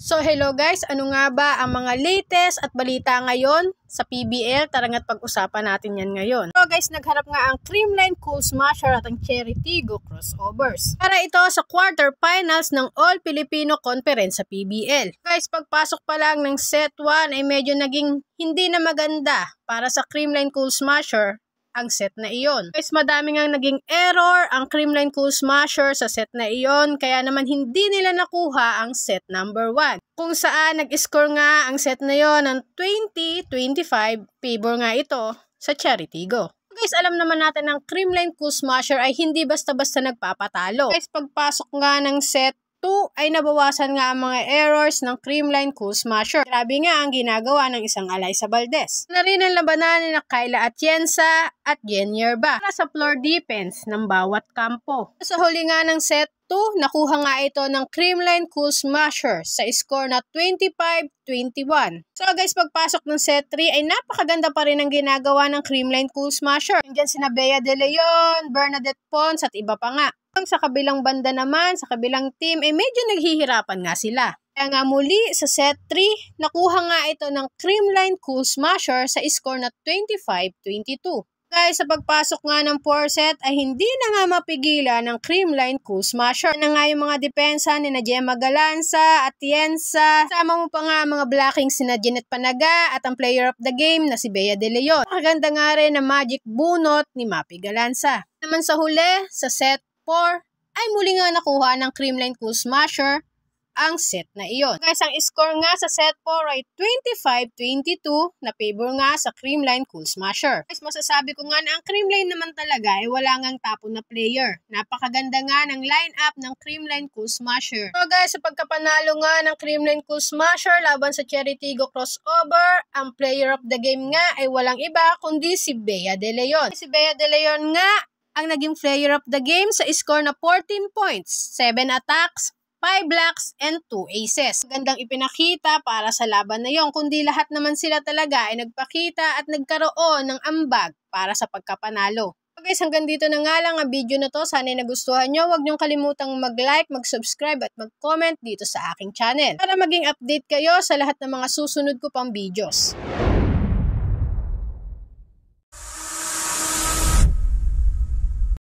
So hello guys, ano nga ba ang mga latest at balita ngayon sa PBL? Tara nga't pag-usapan natin yan ngayon. So guys, nagharap nga ang Creamline Cool Smasher at ang Cherry Tigo crossovers para ito sa quarterfinals ng All Filipino Conference sa PBL. Guys, pagpasok pa lang ng set 1 ay medyo naging hindi na maganda para sa Creamline Cool Smasher ang set na iyon. Guys, madami nga naging error ang Creamline Cool Smasher sa set na iyon, kaya naman hindi nila nakuha ang set number 1. Kung saan nag-score nga ang set na iyon ng 20-25, favor nga ito sa Cherry Tigo. Guys, alam naman natin ang Creamline Cool Smasher ay hindi basta-basta nagpapatalo. Guys, pagpasok nga ng set 2 ay nabawasan nga ang mga errors ng Creamline Cool Smasher. Grabe nga ang ginagawa ng isang Alyssa Valdez. Na rin ang labanan ni Kayla Atienza at Jen Yerba para sa floor defense ng bawat kampo. Sa huli nga ng set 2, nakuha nga ito ng Creamline Cool Smasher sa score na 25-21. So guys, pagpasok ng set 3 ay napakaganda pa rin ang ginagawa ng Creamline Cool Smasher. Nandiyan sina Bea De Leon, Bernadette Pons at iba pa nga. Sa kabilang banda naman, sa kabilang team, medyo naghihirapan nga sila. Kaya nga muli sa set 3, nakuha nga ito ng Creamline Cool Smasher sa score na 25-22. Guys, sa pagpasok nga ng 4 set ay hindi na nga mapigilan ng Creamline Cool Smasher. Na nga yung mga depensa ni Gemma Galanza, Atienza, sama mo pa nga mga blocking sina Jeanette Panaga at ang player of the game na si Bea De Leon. Maganda nga rin na magic bunot ni Mapi Galanza. Naman sa huli, sa set 4 ay muli nga nakuha ng Creamline Cool Smasher ang set na iyon. Guys, ang score nga sa set 4 ay 25-22 na favor nga sa Creamline Cool Smasher. Guys, masasabi ko nga na ang Creamline naman talaga ay wala ngang tapon na player. Napakaganda nga ng lineup ng Creamline Cool Smasher. So guys, sa pagkapanalo nga ng Creamline Cool Smasher laban sa Cherry Tigo crossover, ang player of the game nga ay walang iba kundi si Bea De Leon. Si Bea De Leon nga ang naging player of the game sa score na 14 points, 7 attacks, 5 blocks, and 2 aces. Gandang ipinakita para sa laban na yon, kundi lahat naman sila talaga ay nagpakita at nagkaroon ng ambag para sa pagkapanalo. So guys, hanggang dito na nga lang ang video na to. Sana nagustuhan nyo. Huwag nyong kalimutang mag-like, mag-subscribe at mag-comment dito sa aking channel para maging update kayo sa lahat ng mga susunod ko pang videos.